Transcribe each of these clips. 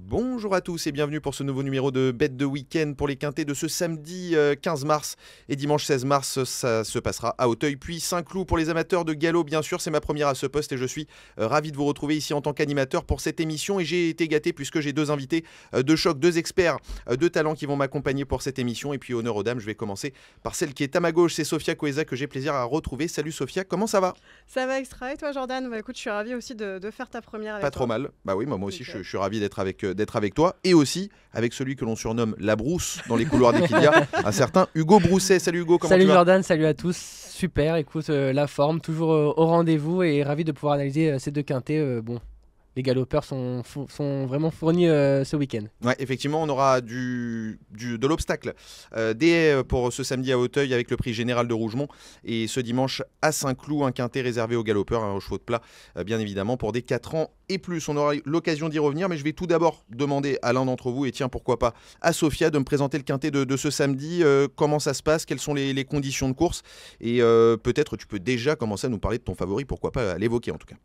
Bonjour à tous et bienvenue pour ce nouveau numéro de Bête de Week-end pour les quintés de ce samedi 15 mars et dimanche 16 mars. Ça se passera à Auteuil puis Saint-Cloud pour les amateurs de galop. Bien sûr, c'est ma première à ce poste et je suis ravi de vous retrouver ici en tant qu'animateur pour cette émission. Et j'ai été gâté puisque j'ai deux invités de choc, deux experts de talent qui vont m'accompagner pour cette émission. Et puis honneur aux dames, je vais commencer par celle qui est à ma gauche, c'est Sophia Coesa que j'ai plaisir à retrouver. Salut Sophia, comment ça va? Ça va extra et toi Jordan? Écoute, je suis ravie aussi de faire ta première avec Pas toi. trop mal. Bah oui, moi aussi je suis ravi d'être avec toi et aussi avec celui que l'on surnomme la brousse dans les couloirs d'Equidia, un certain Hugo Brousset. Salut Hugo, comment Salut tu vas? Jordan, salut à tous. Super, écoute, la forme, toujours au rendez-vous et ravi de pouvoir analyser ces deux quintés. Les galopeurs sont vraiment fournis ce week-end. Ouais, effectivement, on aura de l'obstacle des haies pour ce samedi à Auteuil avec le prix général de Rougemont et ce dimanche à Saint-Cloud, un quintet réservé aux galopeurs, aux chevaux de plat, bien évidemment, pour des 4 ans et plus. On aura l'occasion d'y revenir, mais je vais tout d'abord demander à l'un d'entre vous, et tiens, pourquoi pas à Sophia, de me présenter le quintet de ce samedi. Comment ça se passe? Quelles sont les conditions de course? Et peut-être tu peux déjà commencer à nous parler de ton favori, pourquoi pas à l'évoquer en tout cas.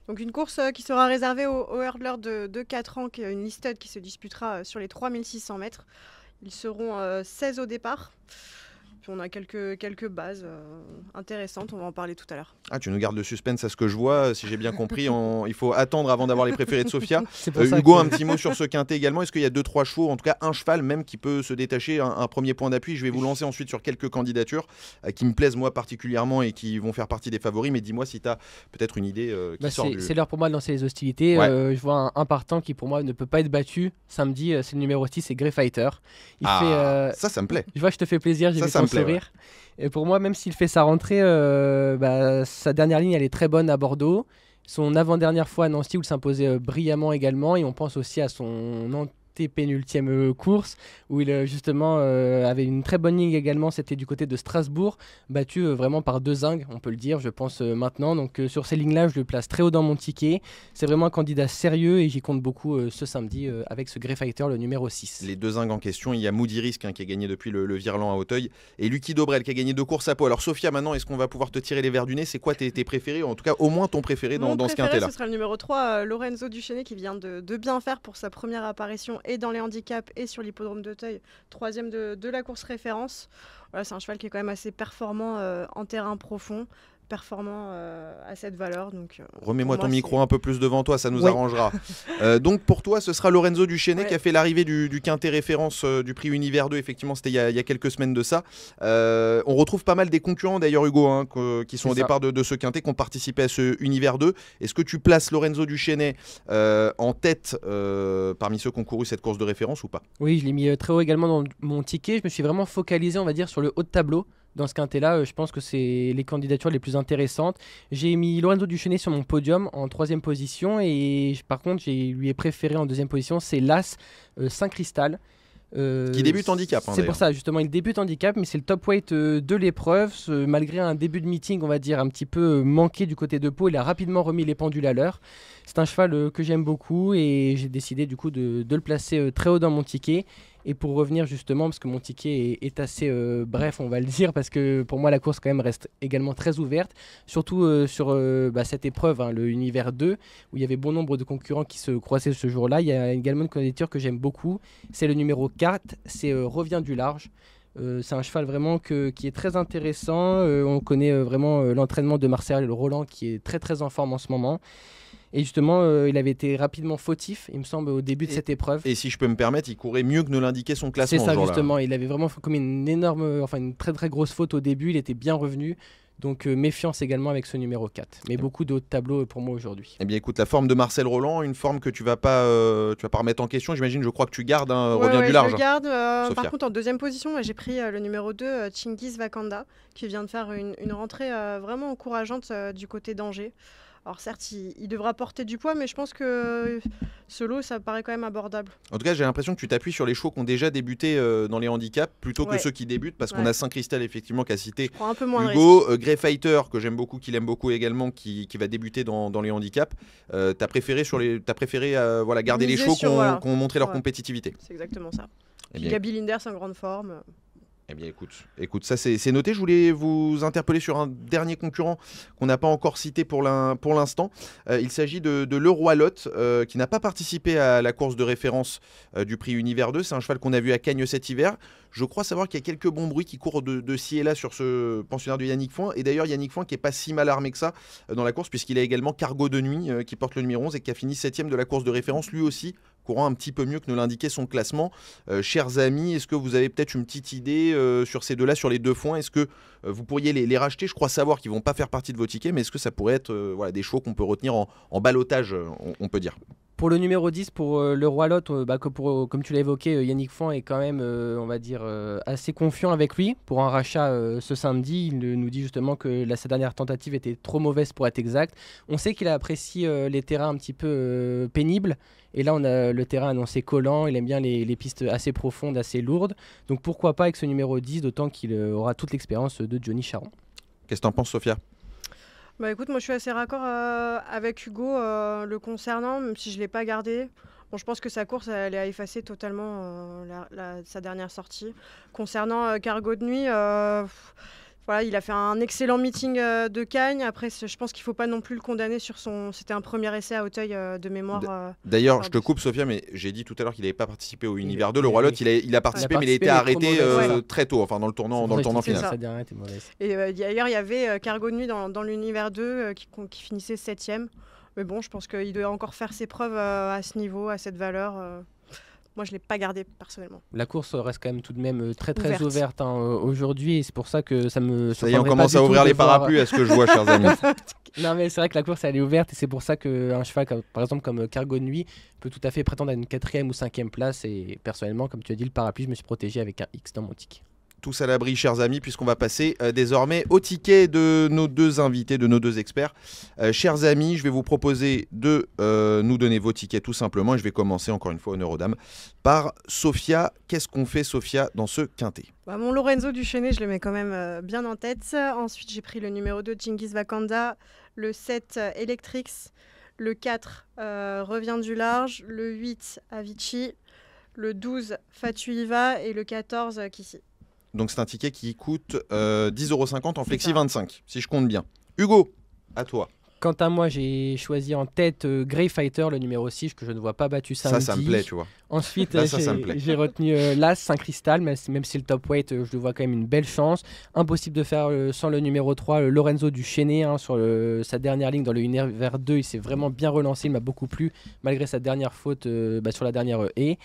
Donc une course qui sera réservée aux hurdlers de 4 ans, qui est une listed qui se disputera sur les 3600 mètres. Ils seront 16 au départ. Puis on a quelques bases intéressantes, on va en parler tout à l'heure. Ah, tu nous gardes le suspense à ce que je vois, si j'ai bien compris, il faut attendre avant d'avoir les préférés de Sophia. Hugo, un petit mot sur ce quintet également. Est-ce qu'il y a 2-3 chevaux, en tout cas un cheval même qui peut se détacher, un premier point d'appui? Je vais vous lancer ensuite sur quelques candidatures qui me plaisent moi particulièrement et qui vont faire partie des favoris, mais dis-moi si tu as peut-être une idée qui sort du... C'est l'heure pour moi de lancer les hostilités. Ouais. Je vois un partant qui pour moi ne peut pas être battu samedi, c'est le numéro 6, c'est Grey Fighter. Ça me plaît. Je vois, je te fais plaisir, j'ai vu ton sourire. Ouais. Et pour moi, même s'il fait sa rentrée, sa dernière ligne elle est très bonne à Bordeaux. Son avant-dernière fois à Nancy où il s'imposait brillamment également. Et on pense aussi à son pénultième course où il justement avait une très bonne ligne également, c'était du côté de Strasbourg, battu vraiment par deux zingues, on peut le dire je pense maintenant, donc sur ces lignes là je le place très haut dans mon ticket. C'est vraiment un candidat sérieux et j'y compte beaucoup ce samedi avec ce Grey Fighter, le numéro 6. Les deux zingues en question, il y a Moody Risk qui a gagné depuis le Virland à Auteuil et Lucky Dobrel qui a gagné 2 courses à peau. Alors Sophia, maintenant est-ce qu'on va pouvoir te tirer les verres du nez? C'est quoi tes préférés, en tout cas au moins ton préféré dans ce quintet là? Ce sera le numéro 3, Lorenzo Duchesne, qui vient de bien faire pour sa première apparition et dans les handicaps et sur l'hippodrome d'Auteuil, 3e de la course référence. Voilà, c'est un cheval qui est quand même assez performant en terrain profond, performant à cette valeur. Remets-moi ton micro un peu plus devant toi, ça nous arrangera. Donc pour toi, ce sera Lorenzo Duchesne qui a fait l'arrivée du quintet référence du prix Univers 2. Effectivement, c'était il y a quelques semaines de ça. On retrouve pas mal des concurrents d'ailleurs, Hugo, qui sont au départ de ce quintet, qui ont participé à ce Univers 2. Est-ce que tu places Lorenzo Duchesne en tête parmi ceux qui ont couru cette course de référence ou pas? Oui, je l'ai mis très haut également dans mon ticket. Je me suis vraiment focalisé, on va dire, sur le haut de tableau. Dans ce quintet-là, je pense que c'est les candidatures les plus intéressantes. J'ai mis Lorenzo Duchesne sur mon podium en 3e position et par contre, lui ai préféré en 2e position, c'est l'As Saint-Cristal. Qui débute handicap. C'est pour ça, justement, il débute handicap, mais c'est le top weight de l'épreuve. Malgré un début de meeting, on va dire, un petit peu manqué du côté de Pau, il a rapidement remis les pendules à l'heure. C'est un cheval que j'aime beaucoup et j'ai décidé du coup de le placer très haut dans mon ticket. Et pour revenir justement, parce que mon ticket est assez bref, on va le dire, parce que pour moi la course quand même reste également très ouverte, surtout sur cette épreuve, le Univers 2, où il y avait bon nombre de concurrents qui se croisaient ce jour-là. Il y a également une candidature que j'aime beaucoup, c'est le numéro 4, c'est Revient du large. C'est un cheval vraiment qui est très intéressant. On connaît vraiment l'entraînement de Marcel Roland qui est très très en forme en ce moment. Et justement, il avait été rapidement fautif, il me semble, au début de cette épreuve. Et si je peux me permettre, il courait mieux que ne l'indiquait son classement. C'est ça, justement. Il avait vraiment commis une très très grosse faute au début. Il était bien revenu. Donc méfiance également avec ce numéro 4. Mais beaucoup de haut de tableau pour moi aujourd'hui. Eh bien écoute, la forme de Marcel Roland, une forme que tu vas pas remettre en question, j'imagine, je crois que tu gardes, Revient du large. Je le garde. Par contre, en 2e position, j'ai pris le numéro 2, Chingiz Vakanda, qui vient de faire une rentrée vraiment encourageante du côté d'Angers. Alors certes, il devra porter du poids, mais je pense que ce lot, ça paraît quand même abordable. En tout cas, j'ai l'impression que tu t'appuies sur les chevaux qui ont déjà débuté dans les handicaps, plutôt que ceux qui débutent, parce qu'on a Saint-Cristal, effectivement, qui a cité un peu moins Hugo, Grey Fighter, que j'aime beaucoup, qu'il aime beaucoup également, qui va débuter dans les handicaps. T'as préféré garder les chevaux qui ont montré leur compétitivité. C'est exactement ça. Gabi Linders en grande forme. Eh bien, écoute, ça c'est noté. Je voulais vous interpeller sur un dernier concurrent qu'on n'a pas encore cité pour l'instant. Il s'agit de Le Roi Lot, qui n'a pas participé à la course de référence du prix Univers 2. C'est un cheval qu'on a vu à Cagnes cet hiver. Je crois savoir qu'il y a quelques bons bruits qui courent de ci et là sur ce pensionnaire de Yannick Foin. Et d'ailleurs, Yannick Foin qui n'est pas si mal armé que ça dans la course, puisqu'il a également Cargo de Nuit qui porte le numéro 11 et qui a fini 7ème de la course de référence, lui aussi, courant un petit peu mieux que ne l'indiquait son classement. Chers amis, est-ce que vous avez peut-être une petite idée sur ces deux-là, sur les deux foins? Est-ce que vous pourriez les racheter? Je crois savoir qu'ils ne vont pas faire partie de vos tickets, mais est-ce que ça pourrait être des chevaux qu'on peut retenir en ballottage, on peut dire? Pour le numéro 10, pour le Roi Lot, comme tu l'as évoqué, Yannick Foin est quand même, on va dire, assez confiant avec lui pour un rachat ce samedi. Il nous dit justement que sa dernière tentative était trop mauvaise pour être exact. On sait qu'il apprécie les terrains un petit peu pénibles. Et là, on a le terrain annoncé collant. Il aime bien les pistes assez profondes, assez lourdes. Donc pourquoi pas avec ce numéro 10, d'autant qu'il aura toute l'expérience de Johnny Charon. Qu'est-ce que tu en penses, Sophia? Bah écoute, moi je suis assez raccord avec Hugo le concernant, même si je ne l'ai pas gardé. Bon, je pense que sa course, elle a effacé totalement sa dernière sortie. Concernant Cargo de Nuit, voilà, il a fait un excellent meeting de Cagnes. Après, je pense qu'il ne faut pas non plus le condamner sur C'était un premier essai à Auteuil de mémoire. D'ailleurs, je te coupe, Sophia, mais j'ai dit tout à l'heure qu'il n'avait pas participé au Univers 2. Le Roi Lot, il a participé, mais il a été arrêté très tôt, enfin dans le tournant final. Sa dernière était mauvaise. Et d'ailleurs, il y avait Cargo de Nuit dans l'Univers 2 qui finissait 7ème. Mais bon, je pense qu'il doit encore faire ses preuves à ce niveau, à cette valeur. Moi, je ne l'ai pas gardé personnellement. La course reste quand même tout de même très ouverte aujourd'hui, et c'est pour ça que ça me... Ça y est, on commence à ouvrir les parapluies à ce que je vois, chers amis. Non, mais c'est vrai que la course, elle est ouverte, et c'est pour ça qu'un cheval, par exemple, comme Cargo de Nuit, peut tout à fait prétendre à une 4e ou 5e place. Et personnellement, comme tu as dit, le parapluie, je me suis protégé avec un X dans mon ticket. Tous à l'abri, chers amis, puisqu'on va passer désormais au ticket de nos deux invités, de nos deux experts. Chers amis, je vais vous proposer de nous donner vos tickets tout simplement. Et je vais commencer encore une fois, honneur aux dames, par Sophia. Qu'est-ce qu'on fait, Sophia, dans ce quintet? Mon Lorenzo Duchesnay, je le mets quand même bien en tête. Ensuite, j'ai pris le numéro 2, Genghis Vakanda, le 7, Electrix, le 4, Revient du Large, le 8, Avicii, le 12, Fatuiva et le 14, Kissi. Donc c'est un ticket qui coûte 10,50 € en flexi 25, si je compte bien. Hugo, à toi. Quant à moi, j'ai choisi en tête Grey Fighter, le numéro 6, que je ne vois pas battu samedi. Ça me plaît, tu vois. Ensuite, j'ai retenu l'As Saint-Cristal, même si le top weight, je le vois quand même une belle chance. Impossible de faire sans le numéro 3, Lorenzo Duchesnay, sur sa dernière ligne dans le Univers 2. Il s'est vraiment bien relancé, il m'a beaucoup plu, malgré sa dernière faute sur la dernière haie.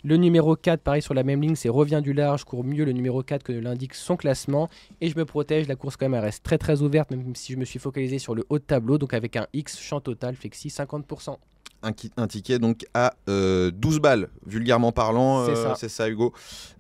Le numéro 4, pareil sur la même ligne, c'est Revient du Large, court mieux le numéro 4 que l'indique son classement. Et je me protège, la course quand même elle reste très ouverte, même si je me suis focalisé sur le haut de tableau, donc avec un X, champ total, flexi 50%. Un ticket donc à 12 balles, vulgairement parlant, c'est ça Hugo.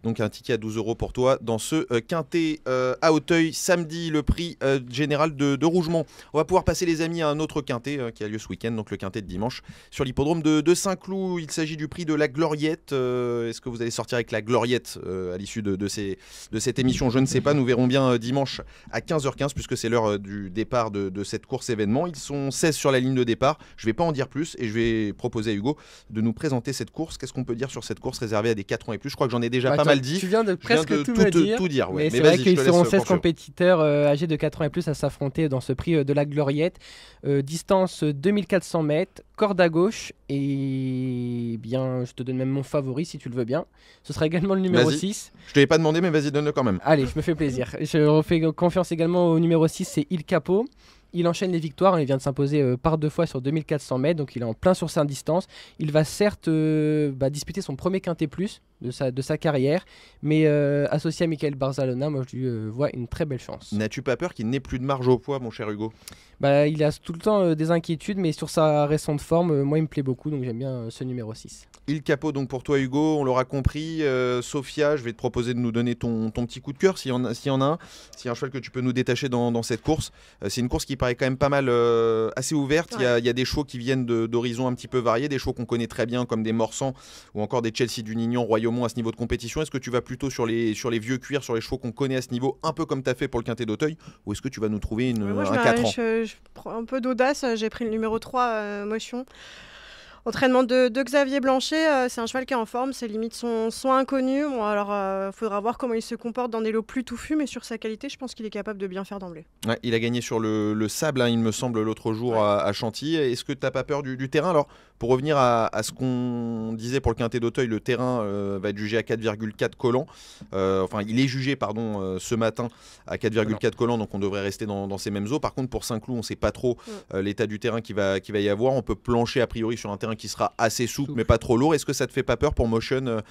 Donc un ticket à 12 € pour toi dans ce quintet à Auteuil, samedi, le prix général de Rougemont. On va pouvoir passer les amis à un autre quintet qui a lieu ce week-end, donc le quintet de dimanche sur l'hippodrome de Saint-Cloud. Il s'agit du prix de la Gloriette. Est-ce que vous allez sortir avec la Gloriette à l'issue de cette émission? Je ne sais pas, nous verrons bien dimanche à 15h15 puisque c'est l'heure du départ de cette course événement. Ils sont 16 sur la ligne de départ, je ne vais pas en dire plus et je vais proposer à Hugo de nous présenter cette course. Qu'est-ce qu'on peut dire sur cette course réservée à des 4 ans et plus? Je crois que j'en ai déjà pas mal dit. Tu viens de presque tout dire. Ouais. Mais c'est vrai qu'ils seront 16 compétiteurs âgés de 4 ans et plus à s'affronter dans ce prix de la Gloriette. Distance 2400 mètres, corde à gauche et bien, je te donne même mon favori si tu le veux bien. Ce sera également le numéro 6. Je te l'ai pas demandé mais vas-y, donne-le quand même. Allez, je me fais plaisir. Je refais confiance également au numéro 6, c'est Il Capo. Il enchaîne les victoires, il vient de s'imposer par 2 fois sur 2400 mètres, donc il est en plein sur sa distance. Il va certes disputer son premier quintet plus de sa carrière, mais associé à Michael Barzalona, moi je lui vois une très belle chance. N'as-tu pas peur qu'il n'ait plus de marge au poids, mon cher Hugo? Il a tout le temps des inquiétudes, mais sur sa récente forme, moi il me plaît beaucoup, donc j'aime bien ce numéro 6. Il Capo donc pour toi Hugo, on l'aura compris. Sophia, je vais te proposer de nous donner ton petit coup de cœur s'il y en a un, s'il y a un cheval que tu peux nous détacher dans cette course. C'est une course qui paraît quand même pas mal assez ouverte. Ouais. Il y a des chevaux qui viennent d'horizons un petit peu variés, des chevaux qu'on connaît très bien comme des Morsans ou encore des Chelsea du Nignon, Royaumont à ce niveau de compétition. Est-ce que tu vas plutôt sur les vieux cuirs, sur les chevaux qu'on connaît à ce niveau, un peu comme tu as fait pour le quintet d'Auteuil, ou est-ce que tu vas nous trouver un 4 ans? Je prends un peu d'audace, j'ai pris le numéro 3, Motion. Entraînement de Xavier Blanchet, c'est un cheval qui est en forme, ses limites sont inconnues. Bon, alors, faudra voir comment il se comporte dans des lots plus touffus, mais sur sa qualité, je pense qu'il est capable de bien faire d'emblée. Ouais, il a gagné sur le sable, il me semble, l'autre jour à Chantilly. Est-ce que tu n'as pas peur du terrain? Alors, pour revenir à ce qu'on disait pour le Quintet d'Auteuil, le terrain va être jugé à 4,4 collants. Enfin, il est jugé, ce matin à 4,4 collants, donc on devrait rester dans ces mêmes eaux. Par contre, pour Saint-Cloud, on ne sait pas trop l'état du terrain qui va y avoir. On peut plancher a priori sur un terrain qui sera assez souple, mais pas trop lourd. Est-ce que ça te fait pas peur pour Motion,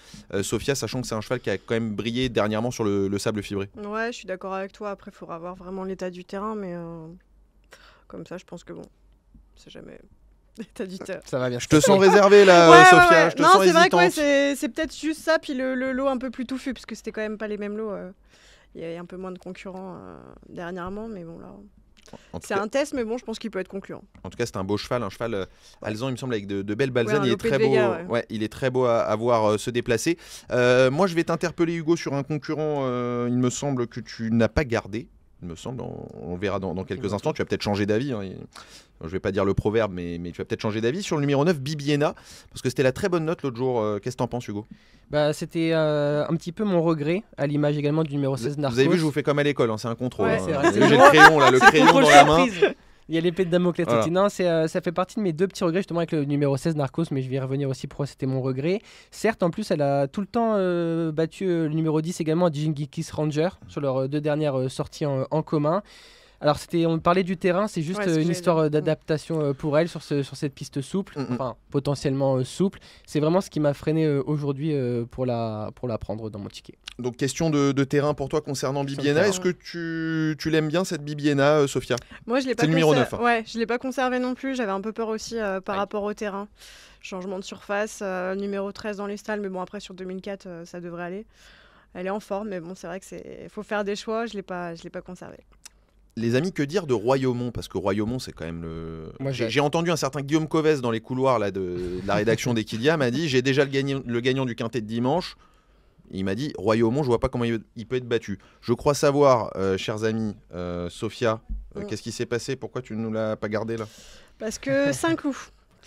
Sophia, sachant que c'est un cheval qui a quand même brillé dernièrement sur le sable fibré? Ouais, je suis d'accord avec toi. Après, il faudra voir vraiment l'état du terrain, mais comme ça, je pense que bon, c'est jamais l'état du terrain. Ça va bien. Je te sens réservé là, Ouais, Sophia. ouais. Je te Non, sens c'est vrai hésitante. que c'est peut-être juste ça, puis le lot un peu plus touffu, parce que c'était quand même pas les mêmes lots. Il y a un peu moins de concurrents dernièrement, mais bon là. C'est un test, mais bon, je pense qu'il peut être concluant. En tout cas, c'est un beau cheval, alezan, il me semble, avec de belles balsanes. Ouais, Il est très beau. Ouais, il est très beau à voir se déplacer. Moi, je vais t'interpeller, Hugo, sur un concurrent. Il me semble que tu n'as pas gardé. Il me semble, on le verra dans quelques instants. Tu vas peut-être changer d'avis. Je ne vais pas dire le proverbe, mais tu vas peut-être changer d'avis sur le numéro 9, Bibiena, parce que c'était la très bonne note l'autre jour. Qu'est-ce que tu en penses, Hugo? C'était un petit peu mon regret, à l'image également du numéro 16, Narcos. Vous avez vu, je vous fais comme à l'école, c'est un contrôle. Ouais, c'est vrai, J'ai le crayon, là, le crayon dans la main. Il y a l'épée de Damoclès. Voilà. Non, ça fait partie de mes deux petits regrets justement avec le numéro 16 Narcos, mais je vais y revenir aussi pourquoi c'était mon regret. Certes, en plus, elle a tout le temps battu le numéro 10 également, Djingi Kiss Ranger, sur leurs deux dernières sorties en commun. Alors, on parlait du terrain, c'est juste une histoire d'adaptation pour elle sur cette piste souple, enfin potentiellement souple. C'est vraiment ce qui m'a freiné aujourd'hui pour la prendre dans mon ticket. Donc, question de terrain pour toi concernant Bibiena. Est-ce que tu l'aimes bien cette Bibiena, Sophia? Moi, je l'ai pas. C'est le numéro 9. Ouais, je l'ai pas conservé non plus. J'avais un peu peur aussi par rapport au terrain. Changement de surface, numéro 13 dans les stalles, mais bon, après sur 2004, ça devrait aller. Elle est en forme, mais bon, c'est vrai qu'il faut faire des choix. Je l'ai pas conservé. Les amis, que dire de Royaumont? Parce que Royaumont, c'est quand même le... Moi, j'ai entendu un certain Guillaume Covès dans les couloirs là, de la rédaction d'Equidia, m'a dit, j'ai déjà le gagnant du Quintet de dimanche. Il m'a dit, Royaumont, je vois pas comment il peut être battu. Je crois savoir, chers amis, Sophia, qu'est-ce qui s'est passé? Pourquoi tu ne nous l'as pas gardé là? Parce que Saint-Cloud.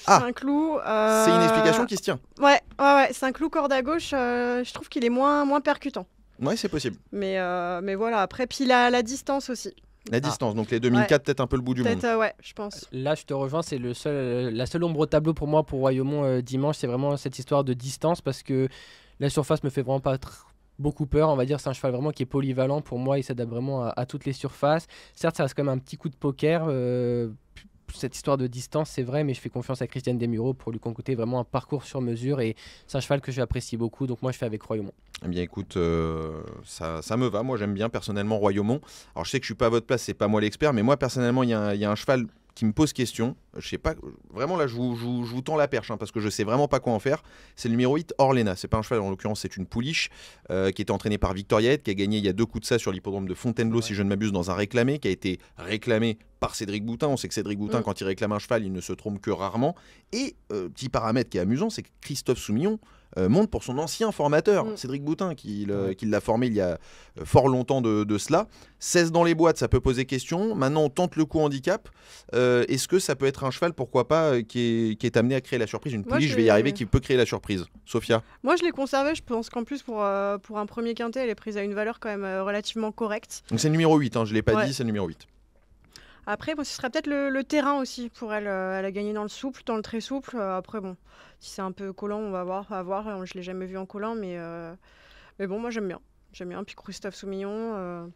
Ah, Saint-Cloud, c'est une explication qui se tient. Ouais. Saint-Cloud, corde à gauche, je trouve qu'il est moins percutant. Ouais, c'est possible. Mais voilà, après, puis la distance aussi. La distance, donc les 2004, peut-être un peu le bout du monde. Ouais, je pense. Là, je te rejoins, c'est la seule ombre au tableau pour moi pour Royaumont dimanche, c'est vraiment cette histoire de distance parce que la surface me fait vraiment pas beaucoup peur, on va dire. C'est un cheval vraiment qui est polyvalent pour moi, il s'adapte vraiment à toutes les surfaces. Certes, ça reste quand même un petit coup de poker. Cette histoire de distance, c'est vrai, mais je fais confiance à Christiane Desmureaux pour lui concocter vraiment un parcours sur mesure et c'est un cheval que j'apprécie beaucoup, donc moi je fais avec Royaumont. Eh bien écoute, ça me va, moi j'aime bien personnellement Royaumont. Alors je sais que je suis pas à votre place, c'est pas moi l'expert, mais moi personnellement il y a un cheval qui me pose question. Je sais pas, vraiment là je vous tends la perche parce que je sais vraiment pas quoi en faire. C'est le numéro 8, Orlena. C'est pas un cheval, en l'occurrence c'est une pouliche qui était entraînée par Victoriette, qui a gagné il y a 2 coups de ça sur l'hippodrome de Fontainebleau si je ne m'abuse dans un réclamé, qui a été réclamé par Cédric Boutin. On sait que Cédric Boutin quand il réclame un cheval il ne se trompe que rarement. Et petit paramètre qui est amusant, c'est que Christophe Soumillon monte pour son ancien formateur, Cédric Boutin, qui l'a formé il y a fort longtemps de cela. 16 dans les boîtes, ça peut poser question. Maintenant, on tente le coup handicap. Est-ce que ça peut être un cheval, pourquoi pas, qui est amené à créer la surprise? Une pouliche, je vais y arriver, qui peut créer la surprise. Sophia? Moi, je l'ai conservé. Je pense qu'en plus, pour un premier quintet, elle est prise à une valeur quand même relativement correcte. Donc c'est le numéro 8, je ne l'ai pas dit, c'est le numéro 8. Après, bon, ce serait peut-être le terrain aussi pour elle. Elle a gagné dans le souple, dans le très souple. Après, bon, si c'est un peu collant, on va voir. Je ne l'ai jamais vu en collant, mais bon, moi, j'aime bien. J'aime bien. Puis Christophe Soumillon.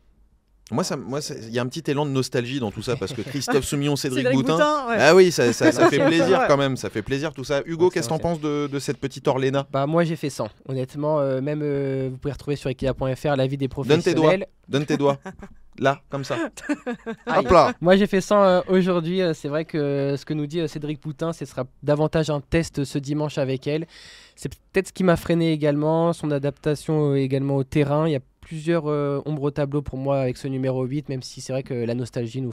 Moi, il y a un petit élan de nostalgie dans tout ça, parce que Christophe Soumillon, Cédric Boutin. Ouais. Ah oui, ça fait plaisir quand même. Ça fait plaisir tout ça. Hugo, qu'est-ce que t'en penses de cette petite Orlena? Moi, j'ai fait 100. Honnêtement, vous pouvez retrouver sur equia.fr l'avis des professionnels. Donne tes doigts. Là, comme ça. Hop là. Moi, j'ai fait 100 aujourd'hui. C'est vrai que ce que nous dit Cédric Boutin, ce sera davantage un test ce dimanche avec elle. C'est peut-être ce qui m'a freiné également, son adaptation également au terrain. Il y a plusieurs ombres au tableau pour moi avec ce numéro 8, même si c'est vrai que la nostalgie nous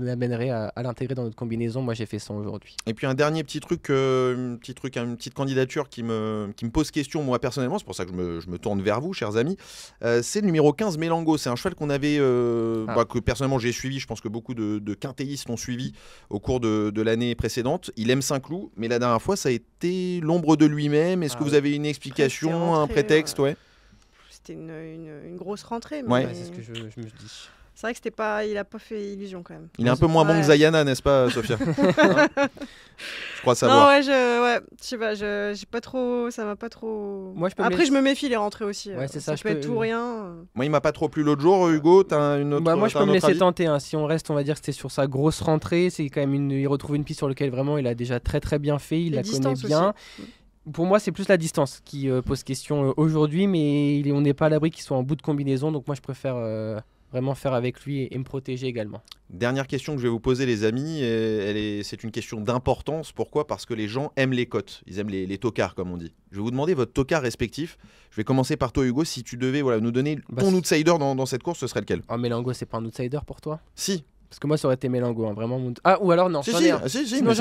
amènerait à l'intégrer dans notre combinaison. Moi, j'ai fait ça aujourd'hui. Et puis un dernier petit truc, une petite candidature qui me pose question, moi personnellement, c'est pour ça que je me tourne vers vous, chers amis. C'est le numéro 15, Mélango. C'est un cheval qu'on avait, que personnellement j'ai suivi. Je pense que beaucoup de quintéistes l'ont suivi au cours de l'année précédente. Il aime Saint-Cloud, mais la dernière fois, ça a été l'ombre de lui-même. Est-ce que vous avez une explication, un prétexte? Ouais. C'était une grosse rentrée. Mais... Ouais, c'est ce que je me dis. C'est vrai que il a pas fait illusion quand même. Il est un peu moins bon que Zayana, n'est-ce pas, Sophia? Je crois savoir. Non, je sais pas, j'ai pas trop, ça m'a pas trop. Moi, je me méfie les rentrées aussi. Ouais, c'est ça. Je peux être tout ou rien. Moi, il m'a pas trop plu l'autre jour. Hugo, t'as une autre. Moi, je peux me laisser tenter. Hein. Si on reste, on va dire que c'était sur sa grosse rentrée, c'est quand même il retrouve une piste sur laquelle vraiment il a déjà très très bien fait. Il la connaît bien. Aussi. Pour moi, c'est plus la distance qui pose question aujourd'hui, mais on n'est pas à l'abri qu'il soit en bout de combinaison. Donc moi, je préfère vraiment faire avec lui et me protéger également. Dernière question que je vais vous poser, les amis, c'est une question d'importance. Pourquoi? Parce que les gens aiment les cotes, ils aiment les tocards, comme on dit. Je vais vous demander votre tocard respectif. Je vais commencer par toi, Hugo. Si tu devais nous donner ton outsider dans cette course, ce serait lequel? Mélango, c'est pas un outsider pour toi? Si. Parce que moi, ça aurait été Mélango, hein, vraiment. Ah, ou alors non, si, j'en ai un. Sinon,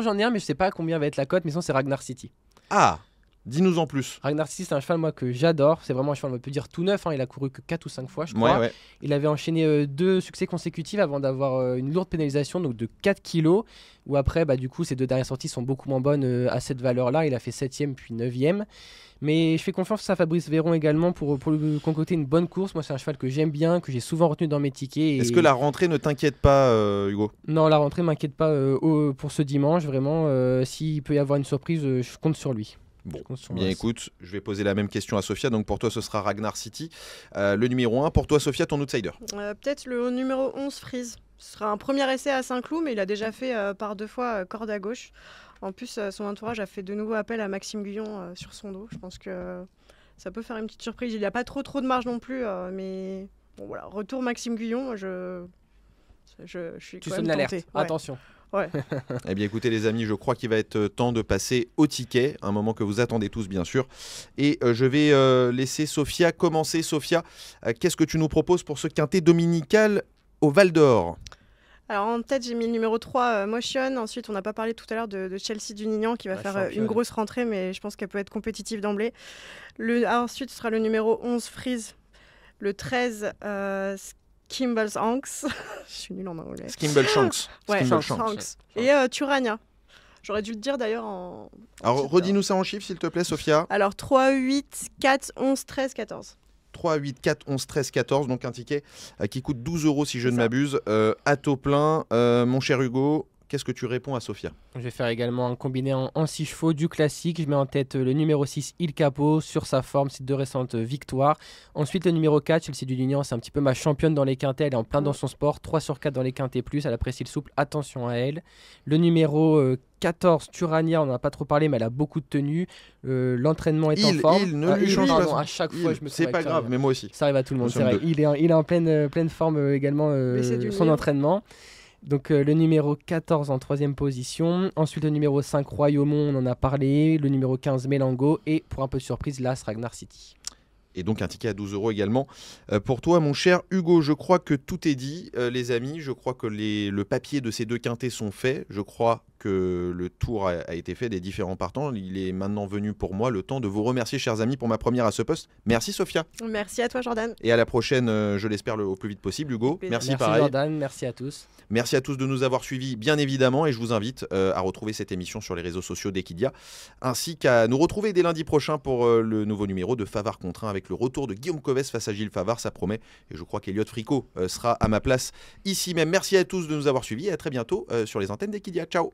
j'en ai un, mais je sais pas combien va être la cote, mais sinon, c'est Ragnar City. Ah, dis-nous en plus. Ragnar City, c'est un cheval moi que j'adore. C'est vraiment un cheval, on peut dire tout neuf. Hein. Il a couru que 4 ou 5 fois, je crois. Ouais. Il avait enchaîné 2 succès consécutifs avant d'avoir une lourde pénalisation, donc de 4 kilos. Où après, du coup, ses 2 dernières sorties sont beaucoup moins bonnes à cette valeur-là. Il a fait 7e puis 9e. Mais je fais confiance à Fabrice Véron également pour lui concocter une bonne course. Moi, c'est un cheval que j'aime bien, que j'ai souvent retenu dans mes tickets. Est-ce que la rentrée ne t'inquiète pas, Hugo? Non, la rentrée ne m'inquiète pas pour ce dimanche. Vraiment, s'il peut y avoir une surprise, je compte sur lui. Bon, bien écoute, je vais poser la même question à Sophia. Donc pour toi, ce sera Ragnar City, le numéro 1. Pour toi, Sophia, ton outsider? Peut-être le numéro 11, Freeze. Ce sera un premier essai à Saint-Cloud, mais il a déjà fait par 2 fois corde à gauche. En plus, son entourage a fait de nouveau appel à Maxime Guyon sur son dos. Je pense que ça peut faire une petite surprise. Il n'y a pas trop de marge non plus, mais bon, voilà. Retour Maxime Guyon, je suis tu quand sonnes même l'alerte, tentée. attention. Ouais. Eh bien écoutez les amis, je crois qu'il va être temps de passer au ticket, un moment que vous attendez tous bien sûr. Et je vais laisser Sophia commencer. Sophia, qu'est-ce que tu nous proposes pour ce quintet dominical au Val d'Or? Alors en tête, j'ai mis le numéro 3, Motion. Ensuite, on n'a pas parlé tout à l'heure de Chelsea Dunignan qui va faire une grosse rentrée, mais je pense qu'elle peut être compétitive d'emblée. Ensuite, ce sera le numéro 11, Freeze. Le 13, Skimble Shanks. Je suis nulle en anglais. Skimble Shanks. Ouais, Shanks. Et Turania. J'aurais dû le dire d'ailleurs en Alors redis-nous ça en chiffres s'il te plaît, Sophia. Alors 3, 8, 4, 11, 13, 14. 3, 8, 4, 11, 13, 14, donc un ticket qui coûte 12 € si je ne m'abuse, à taux plein. Mon cher Hugo, qu'est-ce que tu réponds à Sophia? Je vais faire également un combiné en 6 chevaux du classique. Je mets en tête le numéro 6, Il Capo, sur sa forme, ses 2 récentes victoires. Ensuite, le numéro 4, Chelsea Dunignan, c'est un petit peu ma championne dans les quintets. Elle est en plein dans son sport, 3 sur 4 dans les quintets plus. Elle apprécie le souple, attention à elle. Le numéro 14, Turania, on n'en a pas trop parlé, mais elle a beaucoup de tenue. L'entraînement est en forme. À chaque fois, je me c'est pas grave, mais moi aussi. Ça arrive à tout le monde, c'est vrai. Il est en pleine forme également, son entraînement. Donc le numéro 14 en 3e position. Ensuite le numéro 5 Royaumont, on en a parlé. Le numéro 15 Mélango. Et pour un peu de surprise, l'As Ragnar City. Et donc un ticket à 12 € également. Pour toi, mon cher Hugo, je crois que tout est dit, les amis. Je crois que le papier de ces 2 quintets sont faits. Je crois que le tour a été fait des différents partants. Il est maintenant venu pour moi le temps de vous remercier, chers amis, pour ma première à ce poste. Merci Sophia. Merci à toi Jordan. Et à la prochaine, je l'espère au plus vite possible, Hugo. Merci pareil. Jordan, merci à tous. Merci à tous de nous avoir suivis, bien évidemment, et je vous invite à retrouver cette émission sur les réseaux sociaux dès qu'il y a, ainsi qu'à nous retrouver dès lundi prochain pour le nouveau numéro de Favard contre 1 avec le retour de Guillaume Coves face à Gilles Favard, ça promet, et je crois qu'Eliott Fricot sera à ma place ici même. Merci à tous de nous avoir suivis et à très bientôt sur les antennes d'Equidia. Ciao.